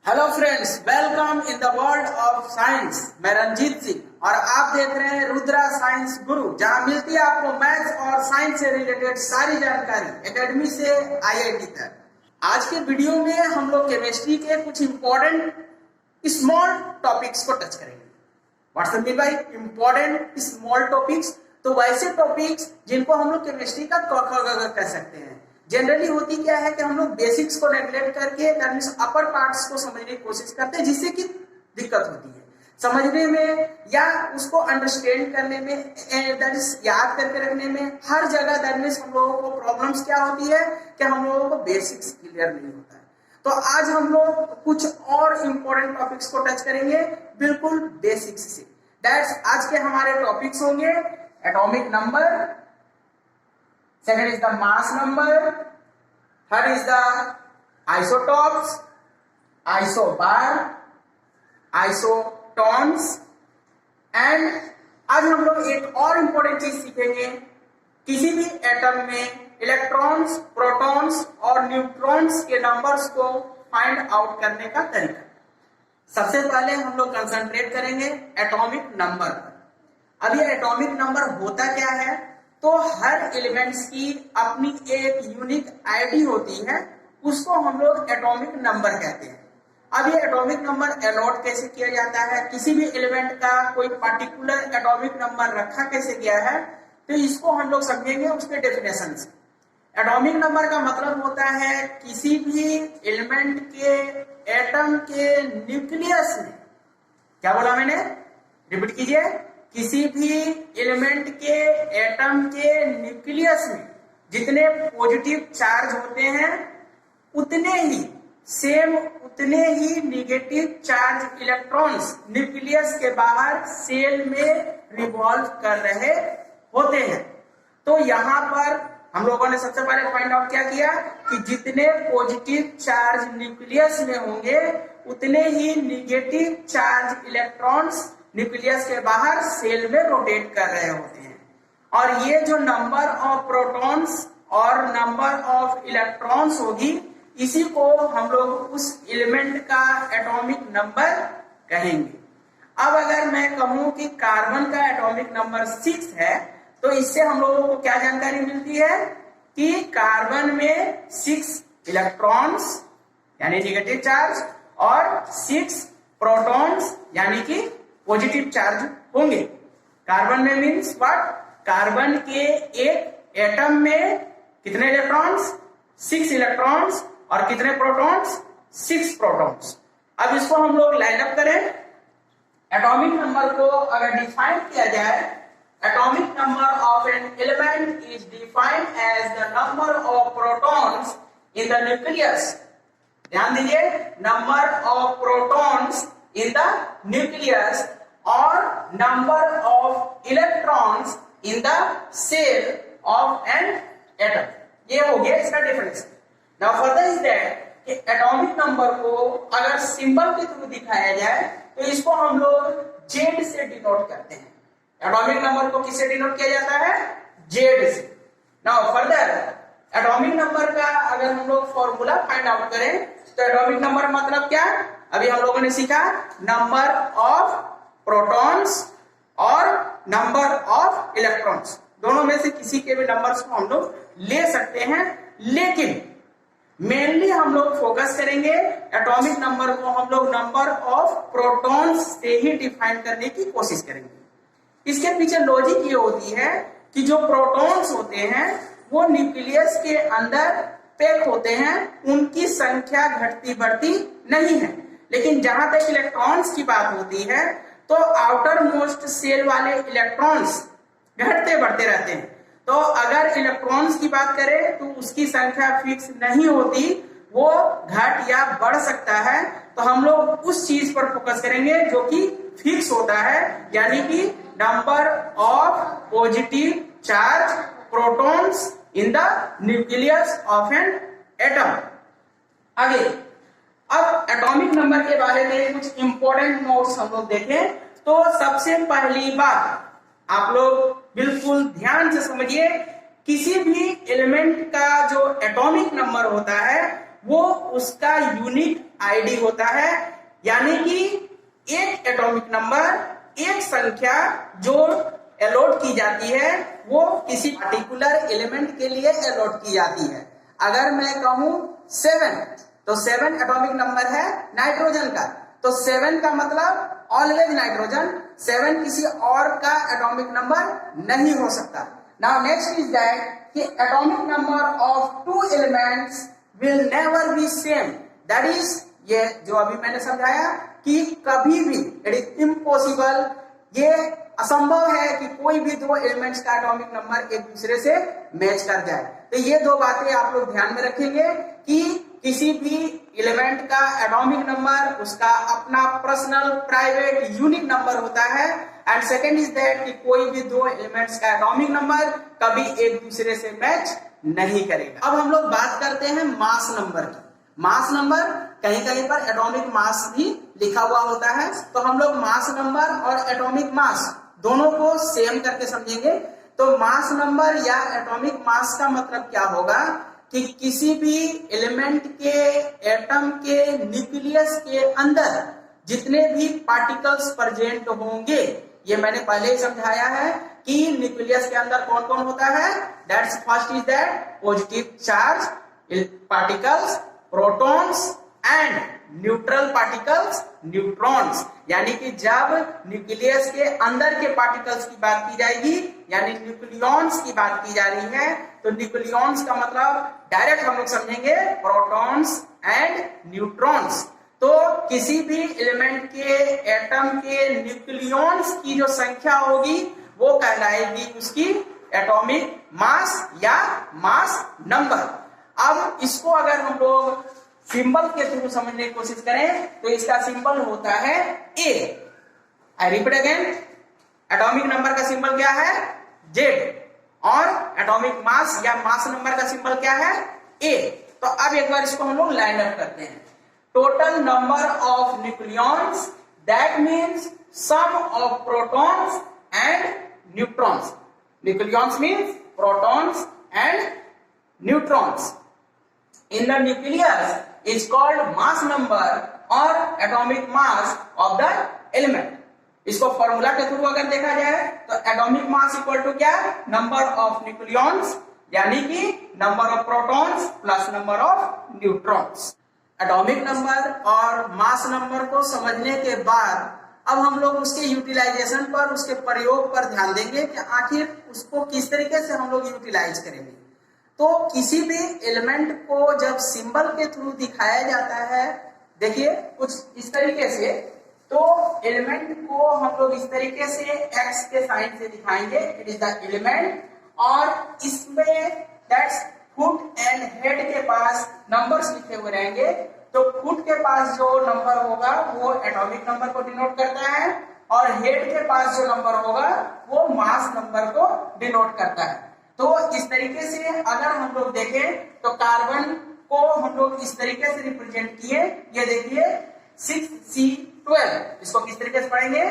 Hello friends, welcome in the world of science. मैं रंजीत सिंह और आप देख रहे हैं रुद्रा साइंस गुरु, जहां मिलती है आपको मैथ्स और साइंस से रिलेटेड सारी जानकारी एकेडमी से आईआईटी तक। आज के वीडियो में हम लोग केमिस्ट्री के कुछ इंपॉर्टेंट स्मॉल टॉपिक्स को टच करेंगे। What's mean by important small topics? तो वैसे टॉपिक्स जिनको हम लोग केमिस्ट्री का कह सकते हैं। जनरली होती क्या है कि हम लोग बेसिक्स को नेग्लेक्ट करके अपर पार्ट्स को समझने की कोशिश करते हैं, जिससे कि दिक्कत होती है समझने में या उसको अंडरस्टैंड करने में, दैट इज याद करके रखने में। हर जगह दैट मींस हम लोगों को प्रॉब्लम्स क्या होती है कि हम लोगों को बेसिक्स क्लियर नहीं होता है। तो आज हम लोग कुछ और इंपॉर्टेंट टॉपिक्स को टच करेंगे, बिल्कुल बेसिक्स से। दैट्स आज के हमारे टॉपिक्स होंगे atomic number, second is the mass number, third is the isotopes, isobar, isotons, and आज हम लोग एक और इंपॉर्टेंट चीज सीखेंगे। किसी भी एटम में इलेक्ट्रॉन्स, प्रोटॉन्स और न्यूट्रॉन्स के नंबर्स को फाइंड आउट करने का तरीका। सबसे पहले हम लोग कंसंट्रेट करेंगे एटॉमिक नंबर पर। अब ये एटॉमिक नंबर होता क्या है? तो हर एलिमेंट्स की अपनी एक यूनिक आईडी होती है, उसको हम लोग एटॉमिक नंबर कहते हैं। अब ये एटॉमिक नंबर अलॉट कैसे किया जाता है, किसी भी एलिमेंट का कोई पर्टिकुलर एटॉमिक नंबर रखा कैसे गया है, तो इसको हम लोग समझेंगे उसके डेफिनेशन से। एटॉमिक नंबर का मतलब होता है किसी भी एलिमेंट के एटम के न्यूक्लियस में, क्या बोला मैंने, रिपीट कीजिए, किसी भी एलिमेंट के एटम के न्यूक्लियस में जितने पॉजिटिव चार्ज होते हैं उतने ही निगेटिव चार्ज इलेक्ट्रॉन्स न्यूक्लियस के बाहर सेल में रिवॉल्व कर रहे होते हैं। तो यहाँ पर हम लोगों ने सबसे पहले फाइंड आउट क्या किया कि जितने पॉजिटिव चार्ज न्यूक्लियस में होंगे उतने ही निगेटिव चार्ज इलेक्ट्रॉन्स न्यूक्लियस के बाहर सेल में रोटेट कर रहे होते हैं। और ये जो नंबर ऑफ प्रोटॉन्स और नंबर ऑफ इलेक्ट्रॉन्स होगी, इसी को हम लोग उस एलिमेंट का एटॉमिक नंबर कहेंगे। अब अगर मैं कहूं कि कार्बन का एटॉमिक नंबर 6 है, तो इससे हम लोगों को क्या जानकारी मिलती है कि कार्बन में 6 इलेक्ट्रॉन्स यानी निगेटिव चार्ज और 6 प्रोटॉन्स यानी कि पॉजिटिव चार्ज होंगे। कार्बन में मीन्स व्हाट? कार्बन के एक एटम में कितने इलेक्ट्रॉन्स? 6 इलेक्ट्रॉन्स और कितने प्रोटॉन्स? 6 प्रोटॉन्स। अब इसको हम लोग लाइन अप करें। एटॉमिक नंबर को अगर डिफाइन किया जाए, atomic number of an element is defined as the number of protons in the nucleus. ध्यान दीजिए, number of protons in the nucleus or number of electrons in the cell of an atom। ये हो गया इसका definition. Now further is that कि atomic number को अगर symbol के थ्रू दिखाया जाए तो इसको हम लोग Z से डिनोट करते हैं। एटॉमिक नंबर को किससे डिनोट किया जाता है? Z से। Now further एटॉमिक नंबर का अगर हम लोग फॉर्मूला फाइंड आउट करें तो एटॉमिक नंबर मतलब क्या? अभी हम लोगों ने सीखा नंबर ऑफ प्रोटॉन्स और नंबर ऑफ इलेक्ट्रॉन्स, दोनों में से किसी के भी नंबर्स को हम लोग ले सकते हैं, लेकिन मेनली हम लोग फोकस करेंगे एटॉमिक नंबर को हम लोग नंबर ऑफ प्रोटॉन्स से ही डिफाइन करने की कोशिश करेंगे। इसके पीछे लॉजिक ये होती है कि जो प्रोटॉन्स होते हैं वो न्यूक्लियस के अंदर पैक होते हैं, उनकी संख्या घटती बढ़ती नहीं है। लेकिन जहां तक इलेक्ट्रॉन्स की बात होती है तो आउटर मोस्ट सेल वाले इलेक्ट्रॉन्स घटते बढ़ते रहते हैं। तो अगर इलेक्ट्रॉन्स की बात करें तो उसकी संख्या फिक्स नहीं होती, वो घट या बढ़ सकता है। तो हम लोग उस चीज पर फोकस करेंगे जो कि फिक्स होता है, यानी कि number of positive charge protons in the nucleus of an atom. आगे अब एटॉमिक नंबर के बारे में कुछ इंपॉर्टेंट नोट्स हम लोग देखें तो सबसे पहली बात आप लोग बिल्कुल ध्यान से समझिए, किसी भी एलिमेंट का जो एटॉमिक नंबर होता है वो उसका यूनिक आईडी होता है, यानी कि एक एटॉमिक नंबर, एक संख्या जो अलॉट की जाती है वो किसी पर्टिकुलर एलिमेंट के लिए अलॉट की जाती है। अगर मैं कहूं 7, तो 7 एटॉमिक नंबर है नाइट्रोजन का, तो 7 का मतलब ऑलवेज नाइट्रोजन, 7 किसी और का एटॉमिक नंबर नहीं हो सकता। नाउ नेक्स्ट इज दैट कि atomic number of 2 elements will never be same, that is ये जो अभी मैंने समझाया कि कभी भी इट इज इम्पॉसिबल, ये असंभव है कि कोई भी 2 एलिमेंट्स का एटॉमिक नंबर एक दूसरे से मैच कर जाए। तो ये 2 बातें आप लोग ध्यान में रखेंगे कि किसी भी एलिमेंट का एटॉमिक नंबर उसका अपना पर्सनल प्राइवेट यूनिक नंबर होता है, एंड सेकंड इज दैट कि कोई भी 2 एलिमेंट्स का एटॉमिक नंबर कभी एक दूसरे से मैच नहीं करेगा। अब हम लोग बात करते हैं मास नंबर की। मास नंबर कहीं कहीं पर एटॉमिक मास भी लिखा हुआ होता है, तो हम लोग मास नंबर और एटॉमिक मास दोनों को सेम करके समझेंगे। तो मास नंबर या एटॉमिक मास का मतलब क्या होगा कि किसी भी एलिमेंट के एटम के न्यूक्लियस के अंदर जितने भी पार्टिकल्स प्रेजेंट होंगे, ये मैंने पहले ही समझाया है कि न्यूक्लियस के अंदर कौन कौन होता है। That's first is that positive charge particles, protons and neutral particles, neutrons. यानी कि जब न्यूक्लियस के अंदर के पार्टिकल्स की बात की जाएगी, यानी न्यूक्लियॉन्स की बात की जा रही है, तो न्यूक्लियॉन्स का मतलब डायरेक्ट हम लोग समझेंगे प्रोटॉन्स एंड न्यूट्रॉन्स। तो किसी भी एलिमेंट के एटम के न्यूक्लियॉन्स की जो संख्या होगी वो कहलाएगी उसकी एटॉमिक मास या मास नंबर। अब इसको अगर हम लोग सिंबल के थ्रू समझने की कोशिश करें तो इसका सिंबल होता है A. I repeat again, atomic number का सिंबल क्या है? जेड, और एटॉमिक मास या मास नंबर का सिंबल क्या है? ए। तो अब एक बार इसको हम लोग लाइन अप करते हैं। Total number of nucleons, that means sum of protons and neutrons. Nucleons means protons and neutrons in the nucleus is called mass number or atomic mass of the element। इसको formula के through अगर देखा जाए तो atomic mass equal to क्या? Number of nucleons, यानी कि number of protons plus number of neutrons. Atomic number और मास नंबर को समझने के बाद अब हम लोग उसके यूटिलाइजेशन पर, उसके प्रयोग पर ध्यान देंगे कि आखिर उसको किस तरीके से हम लोग यूटिलाइज करेंगे। तो किसी भी एलिमेंट को जब सिंबल के थ्रू दिखाया जाता है, देखिए कुछ इस तरीके से, तो एलिमेंट को हम लोग इस तरीके से एक्स के साइन से दिखाएंगे, इट इज द एलिमेंट, और इसमें दैट्स फुट एंड हेड के पास नंबर्स लिखे हुए रहेंगे। तो फुट के पास जो नंबर होगा वो एटॉमिक नंबर को डिनोट करता है, और हेड के पास जो नंबर होगा वो मास नंबर को डिनोट करता है। तो इस तरीके से अगर हम लोग देखें तो कार्बन को हम लोग इस तरीके से रिप्रेजेंट किए, ये देखिए 6C12, इसको किस तरीके से पढ़ेंगे?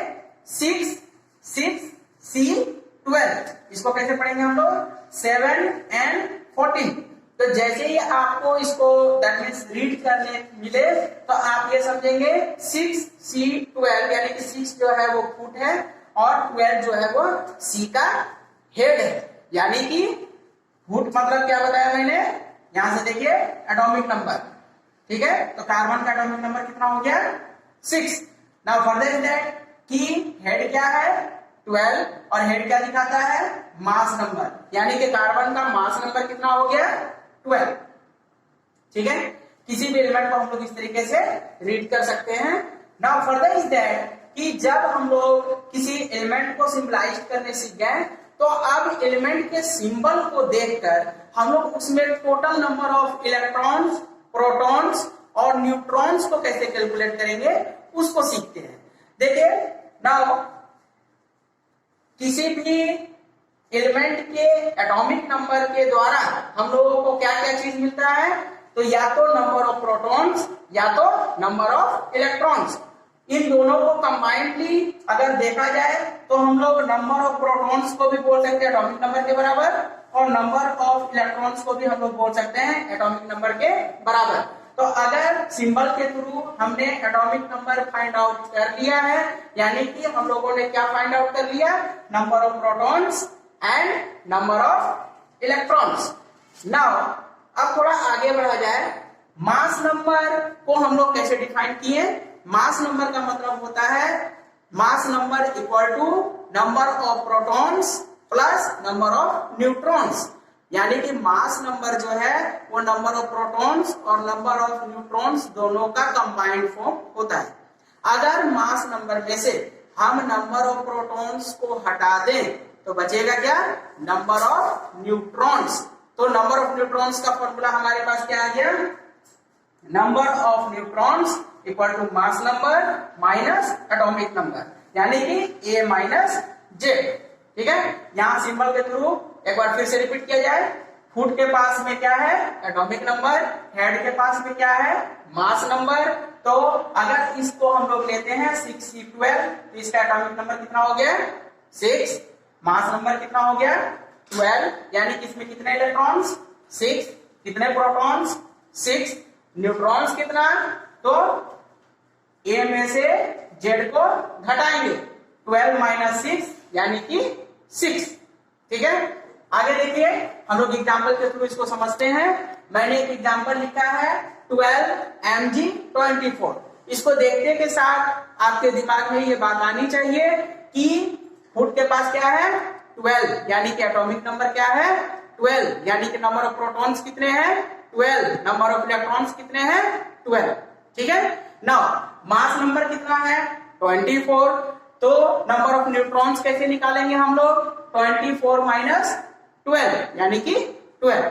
6C12, इसको कैसे पढ़ेंगे हम लोग? 7 and 14। तो जैसे ही आपको इसको दैट मीन्स रीड करने मिले तो आप ये समझेंगे 6C12 यानी कि 6 जो है वो फुट है और 12 जो है वो C का हेड है। यानी कि फुट मतलब क्या बताया मैंने? यहां से देखिए एटॉमिक नंबर, ठीक है? तो कार्बन का एटॉमिक नंबर कितना हो गया? 6। नाउ फर्दर इज दैट कि हेड क्या है? 12, और हेड क्या दिखाता है? मास नंबर, यानी कि कार्बन का मास नंबर कितना हो गया? 12, ठीक है? किसी भी एलिमेंट को हम लोग इस तरीके से रीड कर सकते हैं। नाउ फर्दर इज दैट कि जब हम लोग किसी एलिमेंट को सिंबलाइज करने सीख गए तो अब एलिमेंट के सिंबल को देखकर हम लोग उसमें total number of electrons, protons और न्यूट्रॉन्स को कैसे कैलकुलेट करेंगे उसको सीखते हैं। देखिए नाउ किसी भी एलिमेंट के एटॉमिक नंबर के द्वारा हम लोगों को क्या क्या चीज मिलता है? तो या तो नंबर ऑफ प्रोटॉन्स या तो नंबर ऑफ इलेक्ट्रॉन्स। इन दोनों को कंबाइंडली अगर देखा जाए तो हम लोग नंबर ऑफ प्रोटॉन्स को भी बोल सकते हैं एटॉमिक नंबर के बराबर, और नंबर ऑफ इलेक्ट्रॉन्स को भी हम लोग बोल सकते हैं एटॉमिक नंबर के बराबर। तो अगर सिंबल के थ्रू हमने एटॉमिक नंबर फाइंड आउट कर लिया है, यानी कि हम लोगों ने क्या फाइंड आउट कर लिया, number of protons and number of electrons. Now अब थोड़ा आगे बढ़ा जाए, मास नंबर को हम लोग कैसे डिफाइन किए। मास नंबर का मतलब होता है mass number equal to number of protons plus number of neutrons, यानी कि मास नंबर जो है वो नंबर ऑफ प्रोटॉन्स और नंबर ऑफ न्यूट्रॉन्स दोनों का कंबाइंड फॉर्म होता है। अगर मास नंबर में से हम नंबर ऑफ प्रोटॉन्स को हटा दें तो बचेगा क्या, नंबर ऑफ न्यूट्रॉन्स। तो नंबर ऑफ न्यूट्रॉन्स का फॉर्मूला हमारे पास क्या आ गया, number of neutrons equal to mass number minus atomic number, यानी कि A माइनस जेड। ठीक है, यहां सिंबल के थ्रू एक बार फिर से रिपीट किया जाए। फुट के पास में क्या है, एटॉमिक नंबर, हेड के पास में क्या है, मास नंबर। तो अगर इसको हम लोग लेते हैं 6C12 तो इसका एटॉमिक नंबर कितना हो गया, 6, मास नंबर कितना हो गया 12, यानी कि इसमें कितने इलेक्ट्रॉन्स 6, कितने प्रोटॉन्स 6, न्यूट्रॉन्स कितना, तो ए में से जेड को घटाएंगे, 12 माइनस 6 यानी कि 6। ठीक है, आगे देखिए हम लोग एग्जाम्पल के थ्रू इसको समझते हैं। मैंने एक एग्जाम्पल लिखा है 12Mg24। इसको देखने के साथ आपके दिमाग में ये बात आनी चाहिए कि फुट के पास क्या है 12, यानी कि एटॉमिक नंबर क्या है 12, यानी कि नंबर ऑफ प्रोटॉन्स कितने हैं 12, नंबर ऑफ इलेक्ट्रॉन्स कितने हैं 12। ठीक है, नाउ मास नंबर कितना है 24, तो नंबर ऑफ न्यूट्रॉन्स कैसे निकालेंगे हम लोग, 24 माइनस 12 यानी कि 12।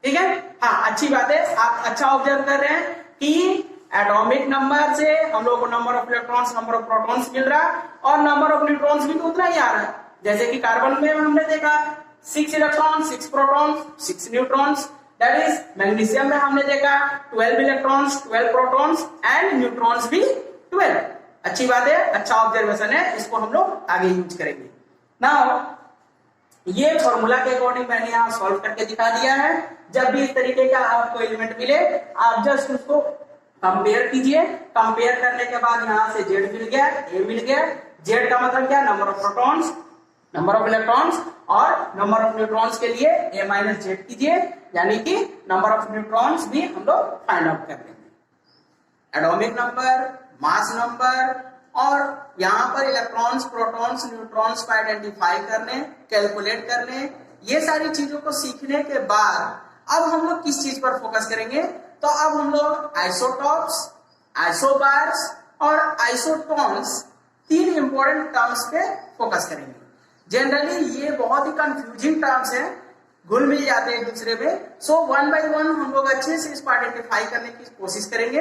ठीक है, हाँ अच्छी बात है, आप अच्छा ऑब्जर्व कर रहे हैं कि एटॉमिक नंबर से हम लोग को number of electrons, number of protons मिल रहा है और नंबर ऑफ न्यूट्रॉन्स भी तो उतना ही आ रहा है। जैसे कि कार्बन में हमने देखा 6 electron 6 protons 6 neutrons, that is magnesium में हमने देखा 12 इलेक्ट्रॉन्स 12 प्रोटॉन्स एंड न्यूट्रॉन्स भी 12। अच्छी बात है, अच्छा ऑब्जर्वेशन है, इसको हम लोग आगे यूज करेंगे। नाउ ये फॉर्मूला के अकॉर्डिंग मैंने यहाँ सॉल्व करके दिखा दिया है। जब भी इस तरीके का आपको एलिमेंट मिले आप जस्ट उसको कंपेयर कीजिए, कंपेयर करने के बाद यहाँ से जेड मिल गया, ए मिल गया, जेड का मतलब क्या, number of protons, number of electrons, और नंबर ऑफ न्यूट्रॉन्स के लिए ए माइनस जेड कीजिए, यानी कि नंबर ऑफ न्यूट्रॉन्स भी हम लोग फाइंड आउट कर लेंगे। एटॉमिक नंबर, मास नंबर और यहाँ पर इलेक्ट्रॉन्स, प्रोटॉन्स, न्यूट्रॉन्स को आइडेंटिफाई करने, कैलकुलेट करने, ये सारी चीजों को सीखने के बाद अब हम लोग किस चीज पर फोकस करेंगे, तो अब हम लोग आइसोटॉप्स, आइसोबार्स और आइसोटोन्स, 3 इंपॉर्टेंट टर्म्स पे फोकस करेंगे। जनरली ये बहुत ही कंफ्यूजिंग टर्म्स है, घुल मिल जाते हैं एक दूसरे में, सो वन बाय वन हम लोग अच्छे से इसको आइडेंटिफाई करने की कोशिश करेंगे।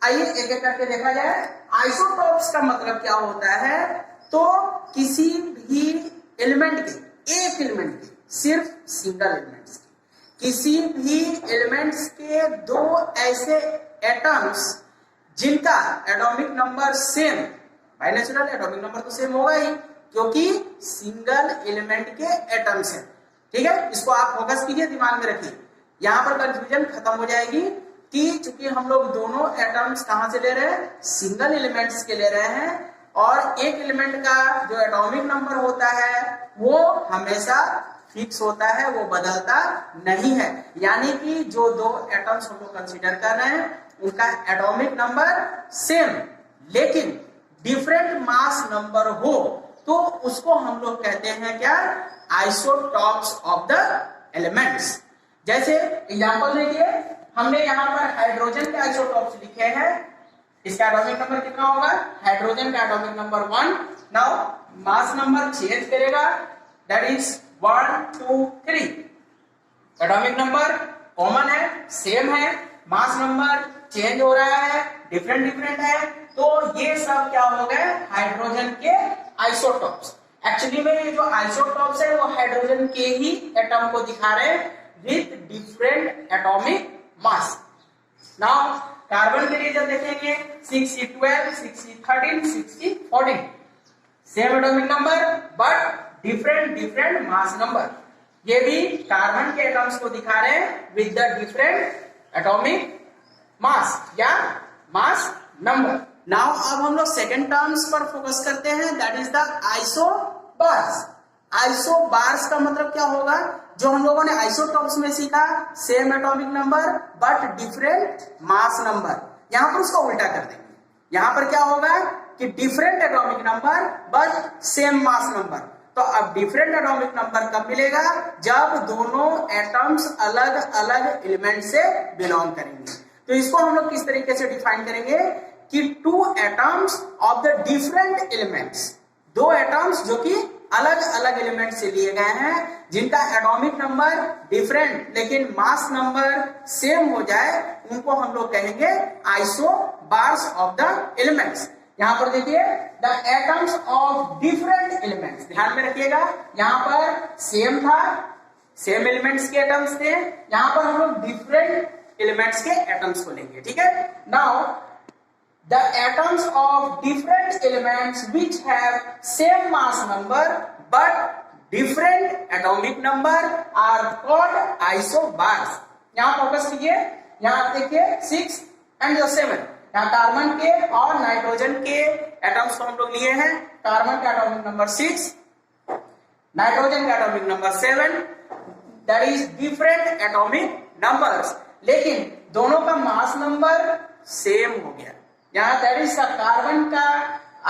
आइए एक एक करके देखा जाए। आइसोटॉप्स का मतलब क्या होता है, तो किसी भी एलिमेंट के, एक एलिमेंट के, सिर्फ सिंगल एलिमेंट्स के, किसी भी एलिमेंट्स के 2 ऐसे एटम्स जिनका atomic number same, by natural atomic number तो सेम होगा ही क्योंकि सिंगल एलिमेंट के एटम्स हैं। ठीक है, इसको आप फोकस कीजिए, दिमाग में रखिए, यहां पर कंफ्यूजन खत्म हो जाएगी कि चूंकि हम लोग दोनों एटम्स कहां से ले रहे हैं, सिंगल एलिमेंट्स के ले रहे हैं, और एक एलिमेंट का जो एटॉमिक नंबर होता है वो हमेशा फिक्स होता है, वो बदलता नहीं है। यानी कि जो 2 एटम्स हम लोग कंसीडर कर रहे हैं उनका एटॉमिक नंबर सेम लेकिन डिफरेंट मास नंबर हो तो उसको हम लोग कहते हैं क्या, आइसोटॉप्स ऑफ द एलिमेंट्स। जैसे एग्जांपल देखिए, हमने यहाँ पर हाइड्रोजन के आइसोटॉप्स लिखे हैं, इसका एटॉमिक नंबर कितना होगा, हाइड्रोजन का atomic number 1। Now mass number change करेगा, that is 1 2 3, atomic number common है, सेम है, मास नंबर चेंज हो रहा है, डिफरेंट डिफरेंट है, तो ये सब क्या हो गए, हाइड्रोजन के आइसोटॉप्स। एक्चुअली में ये जो आइसोटॉप्स है वो हाइड्रोजन के ही एटम को दिखा रहे हैं with different atomic mass. Now carbon के लिए जब देखेंगे 6C12, 6C13, 6C14, same atomic number but different different mass number. ये भी कार्बन के एटम्स को दिखा रहे हैं with the different atomic mass या मास नंबर। नाउ अब हम लोग सेकेंड टर्म्स पर फोकस करते हैं, that is the isobars. Isobars का मतलब क्या होगा? जो हम लोगों ने आइसोटॉप्स में सीखा, same atomic number but different mass number, यहां पर उसका उल्टा कर देंगे। यहां पर क्या होगा कि different atomic number but same mass number. तो अब डिफरेंट एटॉमिक नंबर कब मिलेगा? जब दोनों एटम्स अलग अलग एलिमेंट से बिलोंग करेंगे। तो इसको हम लोग किस तरीके से डिफाइन करेंगे कि two atoms of the different elements, दो एटम्स जो कि अलग अलग एलिमेंट से लिए गए हैं, जिनका एटॉमिक नंबर डिफरेंट लेकिन मास नंबर सेम हो जाए, उनको हम लोग कहेंगे आइसोबार्स ऑफ द एलिमेंट्स। यहां पर देखिए, the atoms of different elements, ध्यान में रखिएगा, यहां पर सेम था, सेम एलिमेंट्स के एटम्स थे, यहां पर हम लोग डिफरेंट एलिमेंट्स के एटम्स को लेंगे, ठीक है। Now the atoms of different elements which have same mass number but different atomic number are called isobars। यहां फोकस कीजिए, यहां देखिए 6 एंड 7, यहां कार्बन के और नाइट्रोजन के एटम्स को हम लोग लिए हैं। कार्बन का एटॉमिक नंबर 6, नाइट्रोजन का atomic number 7, that is different atomic numbers, लेकिन दोनों का मास नंबर सेम हो गया। यहां दैट इज कार्बन का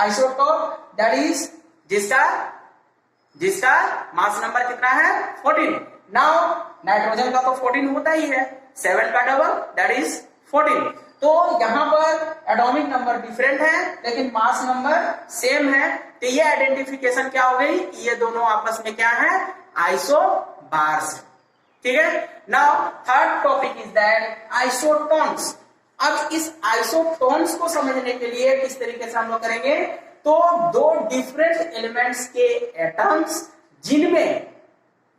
आइसोटोप, दैट इज जिसका मास नंबर कितना है? 14। नाउ नाइट्रोजन का तो 14 होता ही है, 7 का डबल दैट इज 14। तो यहां पर एटॉमिक नंबर डिफरेंट है लेकिन मास नंबर सेम है। तो ये आइडेंटिफिकेशन क्या हो गई? ये दोनों आपस में क्या है? आइसोबार्स, ठीक है। Now third topic is that isotones. अब इस आइसोटोन्स को समझने के लिए किस तरीके से हम लोग करेंगे? तो दो डिफरेंट एलिमेंट्स के एटम्स जिनमें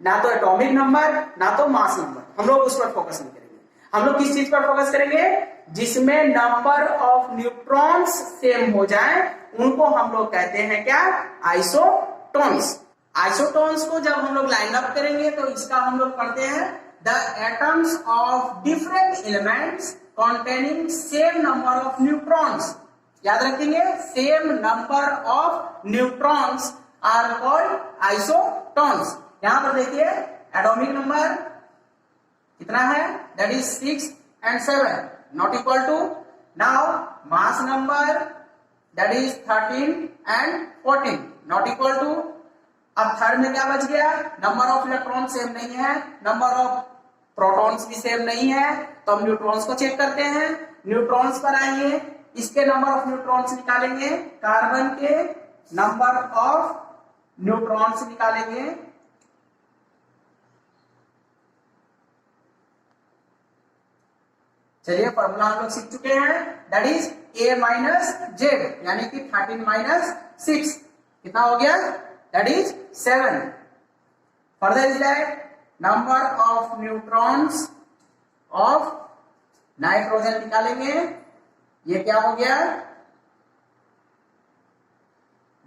ना तो एटॉमिक नंबर ना तो मास नंबर, हम लोग उस पर फोकस नहीं करेंगे। हम लोग किस चीज पर फोकस करेंगे? जिसमें नंबर ऑफ न्यूट्रॉन्स सेम हो जाए, उनको हम लोग कहते हैं क्या? आइसोटोन्स। आइसोटोन्स को जब हम लोग लाइन अप करेंगे तो इसका हम लोग पढ़ते हैं the atoms of different elements containing same number of neutrons। याद रखेंगे, same number of neutrons are called isotons। यहां पर देखिए एटॉमिक नंबर कितना है? That is 6 and 7 not equal to, now mass number that is 13 and 14 not equal to. अब third में क्या बच गया? नंबर ऑफ इलेक्ट्रॉन सेम नहीं है, नंबर ऑफ प्रोटॉन्स भी सेम नहीं है। तो हम न्यूट्रॉन्स को चेक करते हैं। न्यूट्रॉन्स पर आइए, इसके नंबर ऑफ न्यूट्रॉन्स निकालेंगे, कार्बन के नंबर ऑफ न्यूट्रॉन्स निकालेंगे, चलिए फॉर्मूला हम लोग सीख चुके हैं, that is a minus Z, यानी कि 13 माइनस 6 कितना हो गया? That is 7। Further is that number of neutrons of nitrogen निकालेंगे, ये क्या हो गया?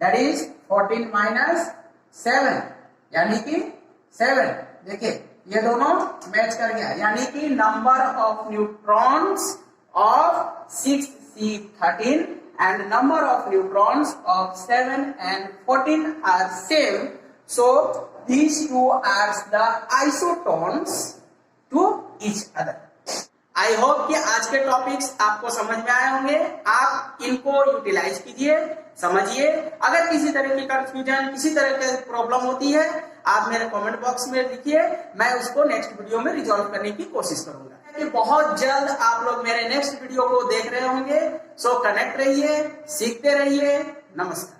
दैट इज 14 माइनस 7 यानी कि 7। देखिए ये दोनों मैच कर गया, यानी कि number of neutrons of 6C13 and number of neutrons of 7 and 14 are same, so these two are the isotones to each other। I hope कि आज के टॉपिक्स आपको समझ में आए होंगे। आप इनको यूटिलाइज कीजिए, समझिए। अगर किसी तरह की कंफ्यूजन, किसी तरह की प्रॉब्लम होती है, आप मेरे कमेंट बॉक्स में लिखिए, मैं उसको नेक्स्ट वीडियो में रिजॉल्व करने की कोशिश करूंगा। कि बहुत जल्द आप लोग मेरे नेक्स्ट वीडियो को देख रहे होंगे। सो कनेक्ट रहिए, सीखते रहिए। नमस्कार।